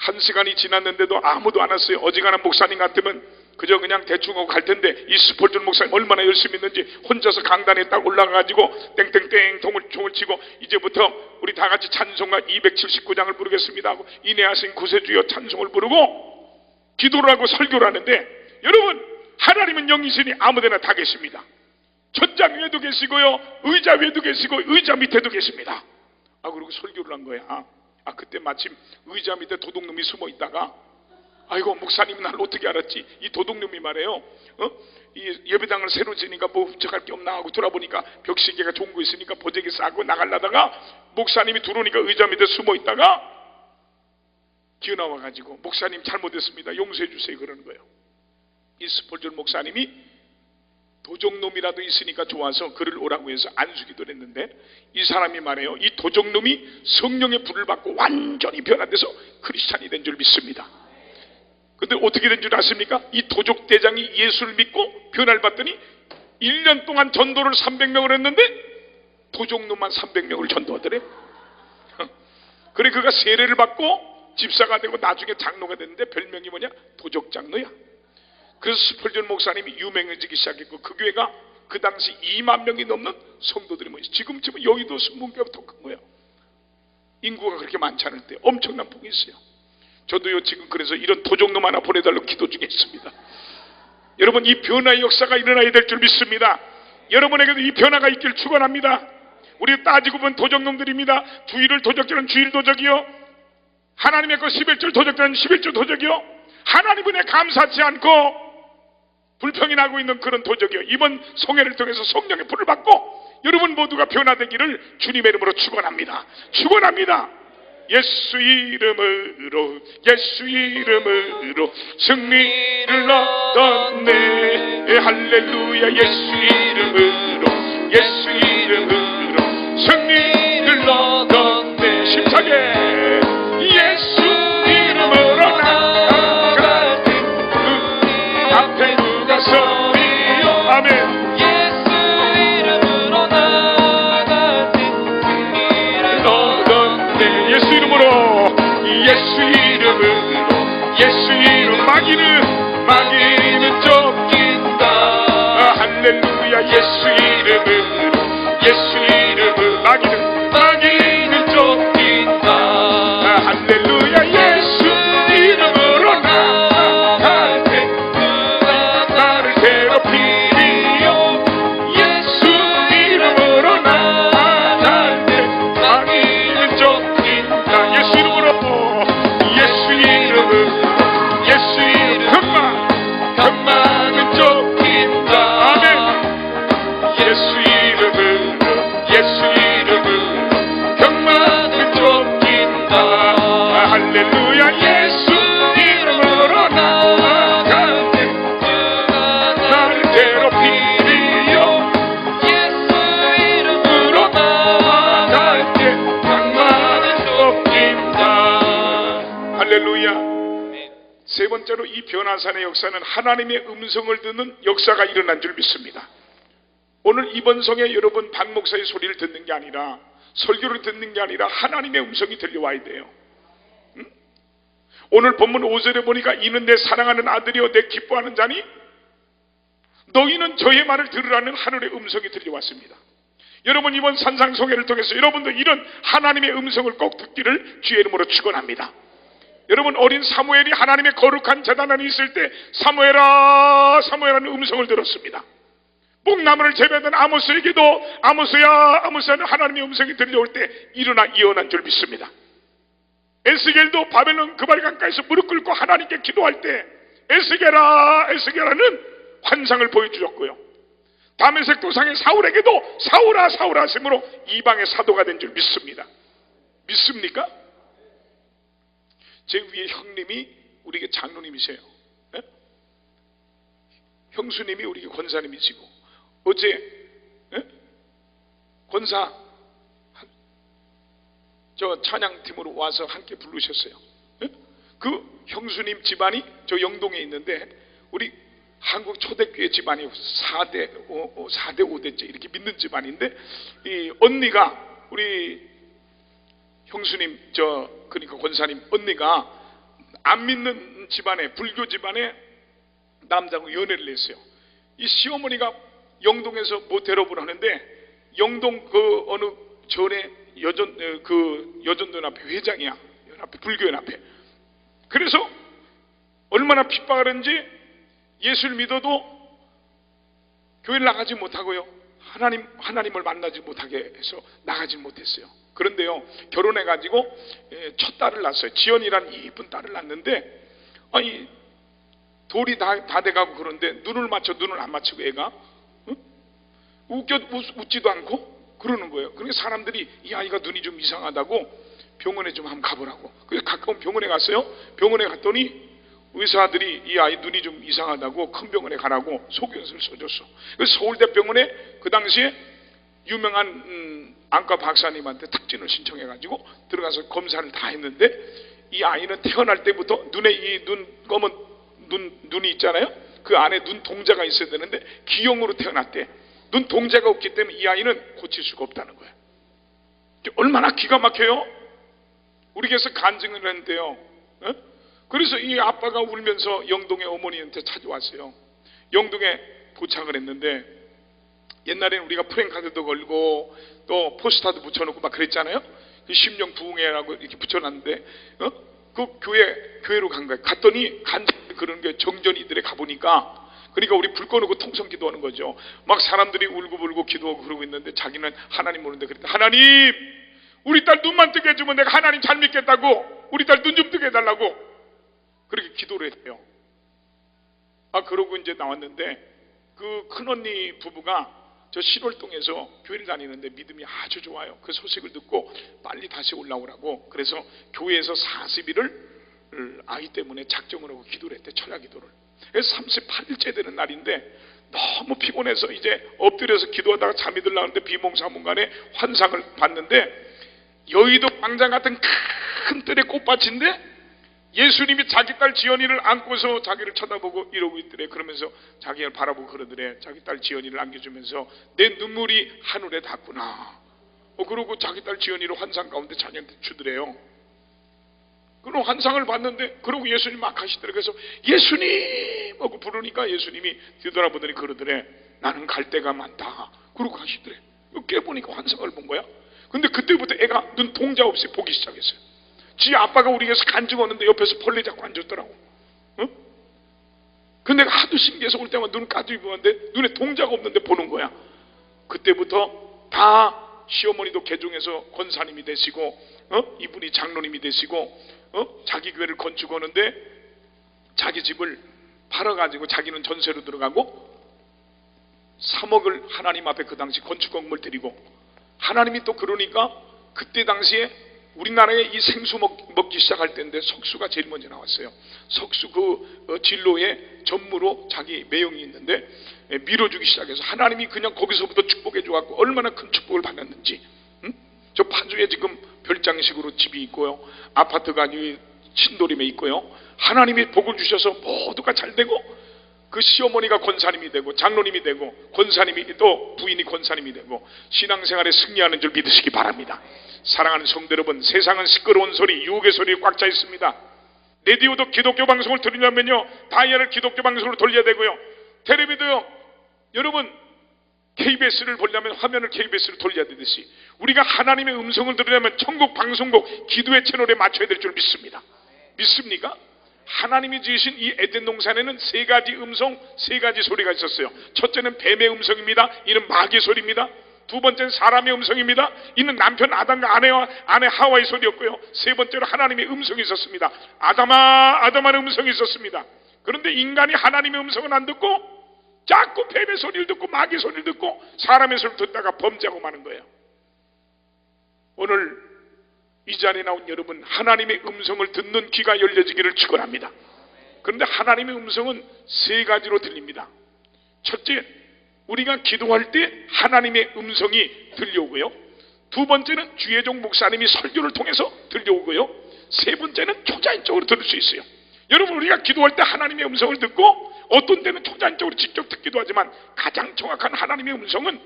1시간이 지났는데도 아무도 안 왔어요. 어지간한 목사님 같으면 그저 그냥 대충 하고 갈 텐데, 이 스폴전 목사님 얼마나 열심히 있는지 혼자서 강단에 딱 올라가가지고 땡땡땡 종을 치고, 이제부터 우리 다 같이 찬송가 279장을 부르겠습니다 하고 인내하신 구세주여 찬송을 부르고 기도를 하고 설교를 하는데, 여러분, 하나님은 영이시니 아무데나 다 계십니다. 천장 위에도 계시고요, 의자 위에도 계시고 의자 밑에도 계십니다. 그리고 설교를 한 거야. 그때 마침 의자 밑에 도둑놈이 숨어 있다가, 아이고, 목사님이 날 어떻게 알았지? 이 도둑놈이 말해요, 이 예배당을 새로 지니까 뭐 훔쳐갈 게 없나 하고 돌아보니까 벽시계가 좋은 거 있으니까 보재기 싸고 나가려다가 목사님이 들어오니까 의자 밑에 숨어 있다가 기어나와가지고 목사님 잘못했습니다, 용서해 주세요 그러는 거예요. 이 스폴전 목사님이 도적놈이라도 있으니까 좋아서 그를 오라고 해서 안수기도를 했는데, 이 사람이 말해요, 이 도적놈이 성령의 불을 받고 완전히 변화돼서 크리스찬이 된 줄 믿습니다. 근데 어떻게 된 줄 아십니까? 이 도적대장이 예수를 믿고 변화를 받더니 1년 동안 전도를 300명을 했는데 도적놈만 300명을 전도하더래. 그래, 그가 세례를 받고 집사가 되고 나중에 장로가 됐는데 별명이 뭐냐? 도적장로야. 그래서 스폴전 목사님이 유명해지기 시작했고, 그 교회가 그 당시 2만 명이 넘는 성도들이 모였어요. 지금쯤은 여의도 순문교가 더 큰 거예요. 인구가 그렇게 많지 않을 때 엄청난 복이 있어요. 저도요, 지금 그래서 이런 도적놈 하나 보내달라고 기도 중에 있습니다. 여러분, 이 변화의 역사가 일어나야 될 줄 믿습니다. 여러분에게도 이 변화가 있길 축원합니다. 우리 따지고 보면 도적놈들입니다. 주일을 도적질은 주일 도적이요, 하나님의 거 11절 도적질은 11절 도적이요, 하나님 은혜 감사치 않고 불평이 나고 있는 그런 도적이요. 이번 성회를 통해서 성령의 불을 받고 여러분 모두가 변화되기를 주님의 이름으로 축원합니다. 축원합니다. 예수 이름으로, 예수 이름으로 승리를 얻었네. 할렐루야. 예수 이름으로, 예수 이름으로 승리를 얻었네. 힘차게 예수 이름으로 나아갈 때 그 앞에 누가 서리요. 아멘. 예수 이름으로 나아갈 때 승리를 얻었네. 예수 이름으로, 예수 이름으로, 예수 이름. 마귀는 쫓긴다. 할렐루야. 예수 이름으로, 예수 이름으로 마귀는 쫓긴다. 할렐루야. 예수 이름으로 나아갈 때 누가 나를 괴롭히리요. 예수 이름으로 나아갈 때 마귀는 쫓긴다. 예수 이름으로, 예수 이름으로, 예수 이름. 병마는 쫓긴다. 아멘. 예수 이름으로, 예수 이름으로 병마는 쫓긴다. 할렐루야. 예수 이름으로 나아갈 때 나를 괴롭히리요. 예수 이름으로 나아갈 때 병마는 쫓긴다. 할렐루야. 세 번째로 이 변화산의 역사는 하나님의 음성을 듣는 역사가 일어난 줄 믿습니다. 오늘 이번 성에 여러분 박 목사의 소리를 듣는 게 아니라, 설교를 듣는 게 아니라 하나님의 음성이 들려와야 돼요. 응? 오늘 본문 5절에 보니까 이는 내 사랑하는 아들이여 내 기뻐하는 자니 너희는 저의 말을 들으라는 하늘의 음성이 들려왔습니다. 여러분 이번 산상송회를 통해서 여러분도 이런 하나님의 음성을 꼭 듣기를 주의 이름으로 축원합니다. 여러분 어린 사무엘이 하나님의 거룩한 제단 안에 있을 때 사무엘아 사무엘하는 음성을 들었습니다. 뽕나무를 재배하던 아모스에게도 아모스야 아모스하는 하나님의 음성이 들려올 때 일어나 예언한 줄 믿습니다. 에스겔도 바벨론 그발강가에서 무릎 꿇고 하나님께 기도할 때 에스겔아 에스겔아는 환상을 보여주셨고요. 다메섹 도상의 사울에게도 사울아 사울아 하심으로 이방의 사도가 된 줄 믿습니다. 믿습니까? 제 위에 형님이 우리에게 장로님이세요. 네? 형수님이 우리에게 권사님이시고 어제 네? 권사 저 찬양팀으로 와서 함께 부르셨어요. 네? 그 형수님 집안이 저 영동에 있는데 우리 한국 초대교회 집안이 4대 5대째 이렇게 믿는 집안인데 이 언니가 우리 형수님 그러니까 권사님 언니가 안 믿는 집안에 불교 집안에 남자하고 연애를 했어요. 이 시어머니가 영동에서 모텔업을 하는데 영동 그 어느 전에 여전연합회 회장이야. 불교연합회. 그래서 얼마나 핍박을 했는지 예수를 믿어도 교회를 나가지 못하고요. 하나님을 만나지 못하게 해서 나가지 못했어요. 그런데요, 결혼해가지고 첫 딸을 낳았어요. 지연이라는 이쁜 딸을 낳는데, 아니, 돌이 다 돼가고 그런데 눈을 안 맞추고 애가, 응? 웃지도 않고 그러는 거예요. 그러니까 사람들이 이 아이가 눈이 좀 이상하다고 병원에 좀 한번 가보라고. 그래서 가까운 병원에 갔어요. 병원에 갔더니 의사들이 이 아이 눈이 좀 이상하다고 큰 병원에 가라고 소견서를 써줬어. 그래서 서울대병원에 그 당시에 유명한 안과 박사님한테 특진을 신청해가지고 들어가서 검사를 다 했는데 이 아이는 태어날 때부터 눈에 이 검은 눈이 있잖아요. 그 안에 눈 동자가 있어야 되는데 기형으로 태어났대. 눈 동자가 없기 때문에 이 아이는 고칠 수가 없다는 거예요. 얼마나 기가 막혀요? 우리 교회에서 간증을 했는데요. 어? 그래서 이 아빠가 울면서 영동의 어머니한테 찾아왔어요. 영동에 도착을 했는데 옛날에는 우리가 프랭카드도 걸고 또 포스터도 붙여놓고 막 그랬잖아요. 심령 부흥회라고 이렇게 붙여놨는데 그 교회로 간 거예요. 갔더니 그런 게 정전이들에 가보니까 그러니까 우리 불 꺼놓고 통성 기도하는 거죠. 막 사람들이 울고불고 기도하고 그러고 있는데 자기는 하나님 모르는데 그랬다. 하나님 우리 딸 눈만 뜨게 해주면 내가 하나님 잘 믿겠다고. 우리 딸 눈 좀 뜨게 해달라고 그렇게 기도를 했대요. 그러고 이제 나왔는데 그 큰언니 부부가 저 신월동에서 교회를 다니는데 믿음이 아주 좋아요. 그 소식을 듣고 빨리 다시 올라오라고. 그래서 교회에서 40일을 아이 때문에 작정을 하고 기도를 했대. 철야 기도를. 그래서 38일째 되는 날인데 너무 피곤해서 이제 엎드려서 기도하다가 잠이 들라는데 비몽사몽간에 환상을 봤는데 여의도 광장 같은 큰 뜰의 꽃밭인데 예수님이 자기 딸 지연이를 안고서 자기를 쳐다보고 이러고 있더래. 그러면서 자기를 바라보고 그러더래. 자기 딸 지연이를 안겨주면서 내 눈물이 하늘에 닿구나. 그러고 자기 딸 지연이를 환상 가운데 자기한테 주더래요. 그럼 환상을 봤는데 그러고 예수님 막 하시더래. 그래서 예수님 하고 부르니까 예수님이 뒤돌아보더니 그러더래. 나는 갈 데가 많다. 그러고 하시더래. 깨보니까 환상을 본 거야. 근데 그때부터 애가 눈 동자 없이 보기 시작했어요. 지 아빠가 우리 집에서 간증 오는데 옆에서 벌레 잡고 앉았더라고. 응? 근데 내가 하도 신기해서 올 때마다 눈 까지고 보는데 눈에 동자가 없는데 보는 거야. 그때부터 다 시어머니도 개종해서 권사님이 되시고 이분이 장로님이 되시고 자기 교회를 건축하는데 자기 집을 팔아가지고 자기는 전세로 들어가고 3억을 하나님 앞에 그 당시 건축건물 드리고 하나님이 또 그러니까 그때 당시에 우리나라에 이 생수 먹기 시작할 때인데 석수가 제일 먼저 나왔어요. 석수 그 진로에 전무로 자기 매형이 있는데 밀어주기 시작해서 하나님이 그냥 거기서부터 축복해 줘갖고 얼마나 큰 축복을 받았는지. 저 파주에 지금 별장식으로 집이 있고요. 아파트가 신도림에 있고요. 하나님이 복을 주셔서 모두가 잘 되고 그 시어머니가 권사님이 되고 장로님이 되고 권사님이 또 부인이 권사님이 되고 신앙생활에 승리하는 줄 믿으시기 바랍니다. 사랑하는 성도 여러분, 세상은 시끄러운 소리, 유혹의 소리에 꽉 차 있습니다. 라디오도 기독교 방송을 들으려면요 다이얼을 기독교 방송으로 돌려야 되고요. 텔레비도요 여러분 KBS를 보려면 화면을 KBS로 돌려야 되듯이 우리가 하나님의 음성을 들으려면 천국 방송국 기도의 채널에 맞춰야 될 줄 믿습니다. 믿습니까? 하나님이 지으신 이 에덴 동산에는 세 가지 음성, 세 가지 소리가 있었어요. 첫째는 뱀의 음성입니다. 이는 마귀의 소리입니다. 두 번째는 사람의 음성입니다. 이는 남편 아담과 아내 하와의 소리였고요. 세 번째로 하나님의 음성이 있었습니다. 아담아, 아담아의 음성이 있었습니다. 그런데 인간이 하나님의 음성은 안 듣고 자꾸 뱀의 소리를 듣고 마귀의 소리를 듣고 사람의 소리를 듣다가 범죄하고 마는 거예요. 오늘 이 자리에 나온 여러분, 하나님의 음성을 듣는 귀가 열려지기를 축원합니다. 그런데 하나님의 음성은 세 가지로 들립니다. 첫째, 우리가 기도할 때 하나님의 음성이 들려오고요. 두 번째는 주혜종 목사님이 설교를 통해서 들려오고요. 세 번째는 초자연적으로 들을 수 있어요. 여러분, 우리가 기도할 때 하나님의 음성을 듣고 어떤 때는 초자연적으로 직접 듣기도 하지만 가장 정확한 하나님의 음성은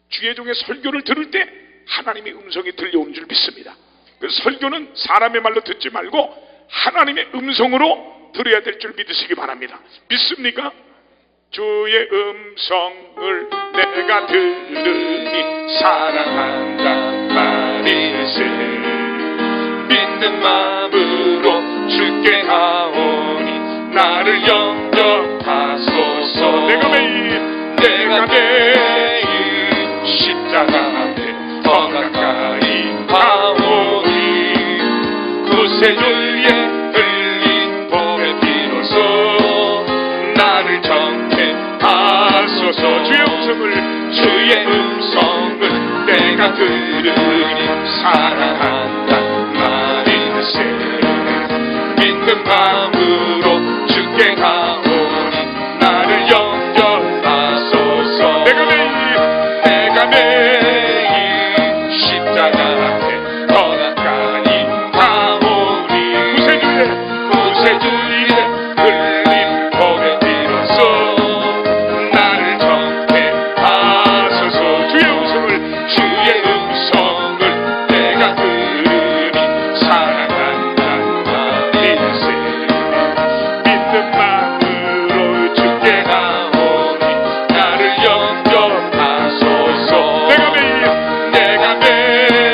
주혜종의 설교를 들을 때 하나님의 음성이 들려오는 줄 믿습니다. 그래서 설교는 사람의 말로 듣지 말고 하나님의 음성으로 들어야 될 줄 믿으시기 바랍니다. 믿습니까? 주의 음성을 내가 들으니 사랑한다 말일세. 믿는 마음으로 주께 하오니 나를 영접하소서. 내가 매일 십자가 앞에 더 가까이 하오니 구세주의 흘린 보배 피로써 나를 정케 하소서. 주의 음성을 내가 들으니 사랑한다 말일세. 믿는 마음으로 주께 가오니 나를 영접하소서. 내가 매일 십자가 앞에 더 가까이 가오니 구세주의 흘린 보배 피로써 나를 정케 하소서. 주의 음성을 내가 들으니 사랑한다 말일세. 믿는 마음으로 주께 가오니 나를 영접하소서. 내가 매일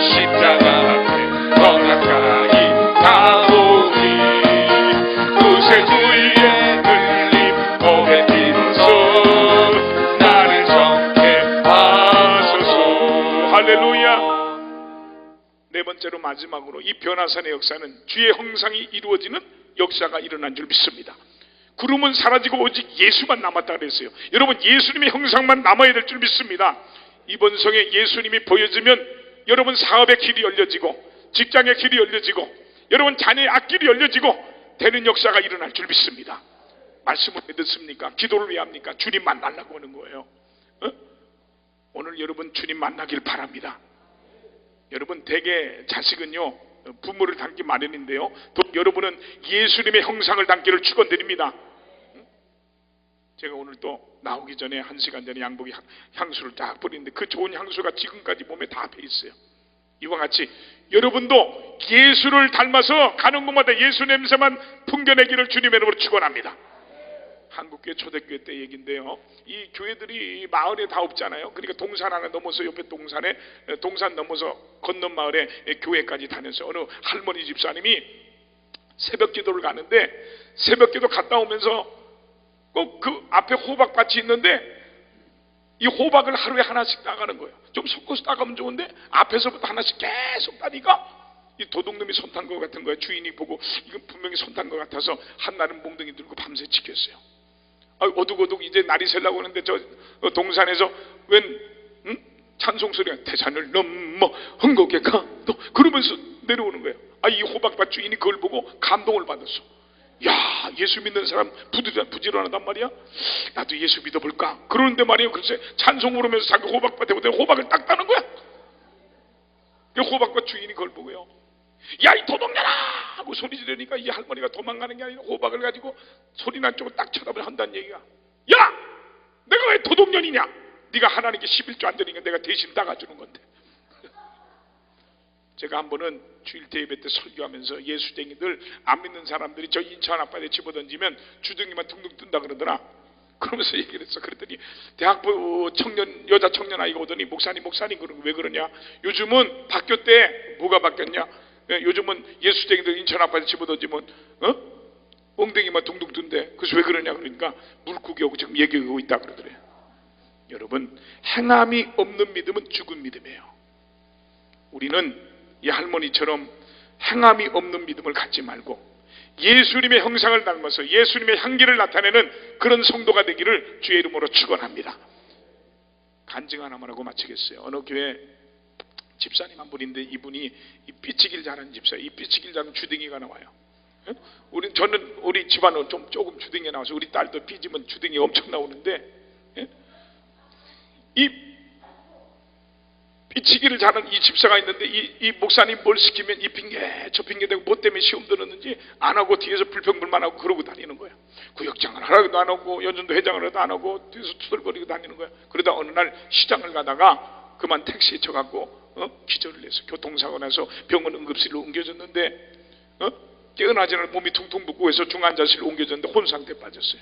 십자가 앞에 더 가까이 가오니 구세주의 흘린 보배 피로써 나를 정케 하소서. 할렐루야. 네 번째로 마지막으로 이 변화산의 역사는 주의 형상이 이루어지는 역사가 일어난 줄 믿습니다. 구름은 사라지고 오직 예수만 남았다 그랬어요. 여러분, 예수님의 형상만 남아야 될 줄 믿습니다. 이번 성에 예수님이 보여지면 여러분 사업의 길이 열려지고 직장의 길이 열려지고 여러분 자녀의 앞길이 열려지고 되는 역사가 일어날 줄 믿습니다. 말씀을 왜 듣습니까? 기도를 왜 합니까? 주님 만나려고 하는 거예요. 오늘 여러분 주님 만나길 바랍니다. 여러분 대개 자식은요 부모를 닮기 마련인데요, 또 여러분은 예수님의 형상을 닮기를 축원드립니다. 제가 오늘 또 나오기 전에 1시간 전에 양복에 향수를 딱 뿌리는데 그 좋은 향수가 지금까지 몸에 다 배 있어요. 이와 같이 여러분도 예수를 닮아서 가는 곳마다 예수 냄새만 풍겨내기를 주님의 이름으로 축원합니다. 한국교회 초대교회 때 얘기인데요, 이 교회들이 마을에 다 없잖아요. 그러니까 동산 하나 넘어서 옆에 동산 넘어서 건넌 마을에 교회까지 다녔어요. 어느 할머니 집사님이 새벽 기도를 가는데 새벽 기도 갔다 오면서 꼭 그 앞에 호박밭이 있는데 이 호박을 하루에 하나씩 따가는 거예요. 좀 섞어서 따가면 좋은데 앞에서부터 하나씩 계속 따니까 이 도둑놈이 손 탄 것 같은 거예요. 주인이 보고 이건 분명히 손 탄 것 같아서 한날은 몽둥이 들고 밤새 지켰어요. 어둑어둑 이제 날이 새려고 하는데 저 동산에서 웬 찬송 소리가 태산을 넘어 흥곡에 가도 그러면서 내려오는 거예요. 이 호박밭 주인이 그걸 보고 감동을 받았어. 야, 예수 믿는 사람 부지런하단 말이야. 나도 예수 믿어볼까 그러는데 말이에요. 글쎄 찬송 부르면서 자기 호박밭에 보더니 호박을 딱 따는 거야. 그 호박밭 주인이 그걸 보고요, 야 이 도둑년아 하고 소리 지르니까 이 할머니가 도망가는 게 아니라 호박을 가지고 소리난 쪽으로 딱 쳐다보려 한다는 얘기야. 야 내가 왜 도둑년이냐, 네가 하나님께 11조 안 드리니까 내가 대신 따가주는 건데. 제가 한 번은 주일대 예배 때 설교하면서 예수쟁이들 안 믿는 사람들이 저 인천 앞바다에 집어던지면 주둥이만 둥둥 뜬다 그러더라. 그러면서 얘기를 했어. 그랬더니 대학부 청년 여자 청년 아이가 오더니 목사님 그러고 왜 그러냐, 요즘은 바뀌었대. 뭐가 바뀌었냐, 요즘은 예수쟁이들 인천 앞바다에 집어던지면 엉덩이만 둥둥 뜬대. 그래서 왜 그러냐 그러니까 물고기 오고 지금 얘기하고 있다 그러더래요. 여러분 행함이 없는 믿음은 죽은 믿음이에요. 우리는 이 할머니처럼 행함이 없는 믿음을 갖지 말고 예수님의 형상을 닮아서 예수님의 향기를 나타내는 그런 성도가 되기를 주의 이름으로 축원합니다. 간증 하나만 하고 마치겠어요. 어느 교회 집사님 한 분인데 이분이 이 삐치기를 잘하는 집사예요. 이 삐치기를 잘하는 주둥이가 나와요. 저는 우리 집안은 조금 주둥이가 나와서 우리 딸도 삐지면 주둥이 엄청 나오는데, 이 삐치기를 잘하는 이 집사가 있는데 이 목사님 뭘 시키면 이 핑계 저 핑계 대고 뭐 때문에 시험 들었는지 안 하고 뒤에서 불평불만하고 그러고 다니는 거예요. 구역장을 하라고도 안 하고 연전도 회장을 해도 안 하고 뒤에서 투덜거리고 다니는 거예요. 그러다 어느 날 시장을 가다가 그만 택시에 쳐갖고 기절을 해서 교통사고 나서 병원 응급실로 옮겨졌는데 깨어나지 않은 몸이 퉁퉁 붓고 해서 중환자실로 옮겨졌는데 혼상태에 빠졌어요.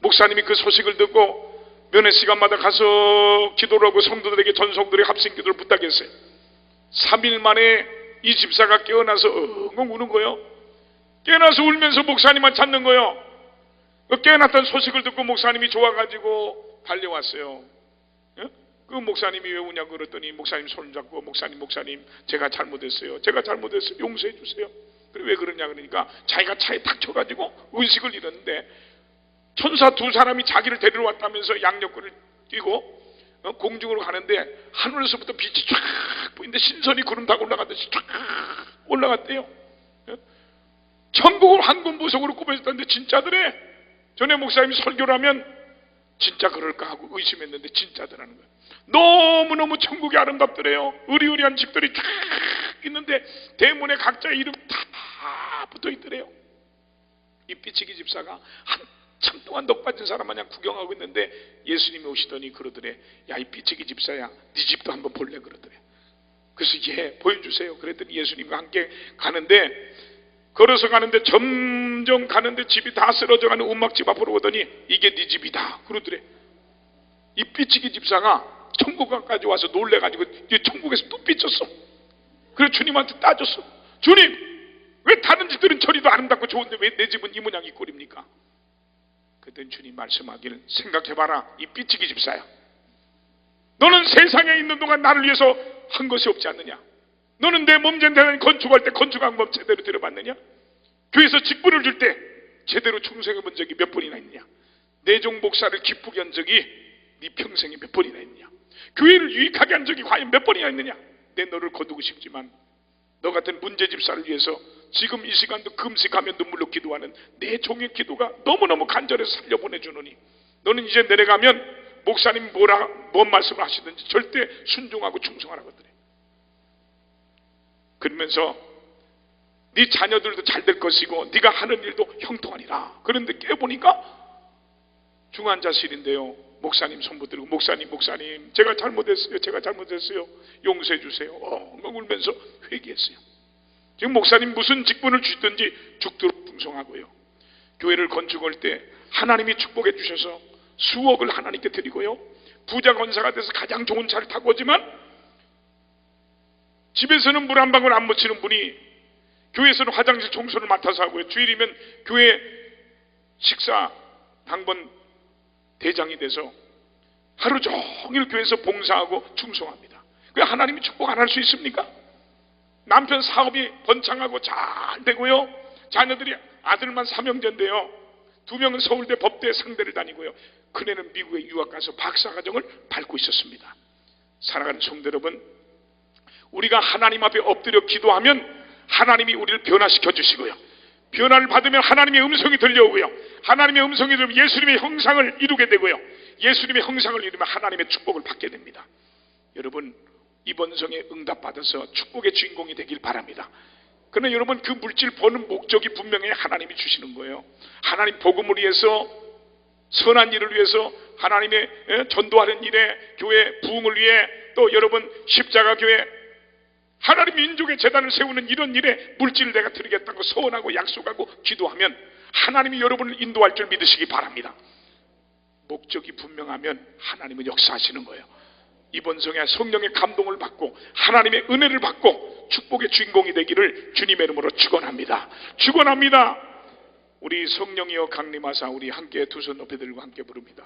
목사님이 그 소식을 듣고 면회 시간마다 가서 기도를 하고 성도들에게 전성들의 합심 기도를 부탁했어요. 3일 만에 이 집사가 깨어나서 엉엉 우는 거예요. 깨어나서 울면서 목사님만 찾는 거예요. 깨어났다는 소식을 듣고 목사님이 좋아가지고 달려왔어요. 그 목사님이 왜 우냐고 그랬더니 목사님 손을 잡고 목사님 제가 잘못했어요. 용서해 주세요. 그래 왜 그러냐 그러니까 자기가 차에 탁 쳐가지고 의식을 잃었는데 천사 2사람이 자기를 데리러 왔다면서 양옆구리를 띄고 공중으로 가는데 하늘에서부터 빛이 쫙 보이는데 신선이 구름 타고 올라가듯이 쫙 올라갔대요. 천국을 황금보석으로 꾸며졌다는데 진짜더래. 전에 목사님이 설교를 하면 진짜 그럴까 하고 의심했는데 진짜더라는 거예요. 너무너무 천국이 아름답더래요. 의리의리한 집들이 쫙 있는데 대문에 각자의 이름 다 붙어있더래요. 이 삐치기 집사가 한참 동안 넋 빠진 사람 마냥 구경하고 있는데 예수님이 오시더니 그러더래. 야 이 삐치기 집사야 네 집도 한번 볼래 그러더래. 그래서 예 보여주세요. 그랬더니 예수님과 함께 가는데 걸어서 가는데 점점 가는데 집이 다 쓰러져가는 운막집 앞으로 오더니 이게 네 집이다 그러더래. 이 삐치기 집사가 천국까지 와서 놀래가지고 천국에서 또 삐쳤어. 그래서 주님한테 따졌어. 주님 왜 다른 집들은 저리도 아름답고 좋은데 왜 내 집은 이 모양 이 꼴입니까? 그랬더니 주님 말씀하기를 생각해봐라. 이 삐치기 집사야, 너는 세상에 있는 동안 나를 위해서 한 것이 없지 않느냐? 너는 내 몸전대는 건축할 때 건축한 법 제대로 들어봤느냐? 교회에서 직분을 줄 때 제대로 충성해 본 적이 몇 번이나 있느냐? 내종 목사를 기쁘게 한 적이 네 평생에 몇 번이나 있느냐? 교회를 유익하게 한 적이 과연 몇 번이나 있느냐? 내 너를 거두고 싶지만 너 같은 문제 집사를 위해서 지금 이 시간도 금식하며 눈물로 기도하는 내 종의 기도가 너무너무 간절해서 살려보내주노니 너는 이제 내려가면 목사님 뭔 말씀을 하시든지 절대 순종하고 충성하라고 하더래. 그러면서 네 자녀들도 잘 될 것이고 네가 하는 일도 형통하리라. 그런데 깨보니까 중환자실인데요, 목사님 손붙들고 목사님 제가 잘못했어요 용서해 주세요. 울면서 회개했어요. 지금 목사님 무슨 직분을 주시든지 죽도록 충성하고요, 교회를 건축할 때 하나님이 축복해 주셔서 수억을 하나님께 드리고요, 부자 권사가 돼서 가장 좋은 차를 타고 오지만 집에서는 물 한 방울 안 묻히는 분이 교회에서는 화장실 청소를 맡아서 하고요, 주일이면 교회 식사 당번 대장이 돼서 하루 종일 교회에서 봉사하고 충성합니다. 그 하나님이 축복 안 할 수 있습니까? 남편 사업이 번창하고 잘 되고요, 자녀들이 아들만 3형제인데요 2명은 서울대 법대 상대를 다니고요, 큰애는 미국에 유학 가서 박사과정을 밟고 있었습니다. 사랑하는 성도 여러분, 우리가 하나님 앞에 엎드려 기도하면 하나님이 우리를 변화시켜 주시고요, 변화를 받으면 하나님의 음성이 들려오고요, 하나님의 음성이 들으면 예수님의 형상을 이루게 되고요, 예수님의 형상을 이루면 하나님의 축복을 받게 됩니다. 여러분, 이번 성에 응답받아서 축복의 주인공이 되길 바랍니다. 그러나 여러분, 그 물질 버는 목적이 분명히 하나님이 주시는 거예요. 하나님 복음을 위해서, 선한 일을 위해서, 하나님의 전도하는 일에, 교회 부흥을 위해, 또 여러분 십자가 교회 하나님 민족의 재단을 세우는 이런 일에 물질을 내가 드리겠다고 서원하고 약속하고 기도하면 하나님이 여러분을 인도할 줄 믿으시기 바랍니다. 목적이 분명하면 하나님은 역사하시는 거예요. 이번 성에 성령의 감동을 받고 하나님의 은혜를 받고 축복의 주인공이 되기를 주님의 이름으로 축원합니다. 축원합니다. 우리 성령이여 강림하사 우리 함께 두 손 높이 들고 함께 부릅니다.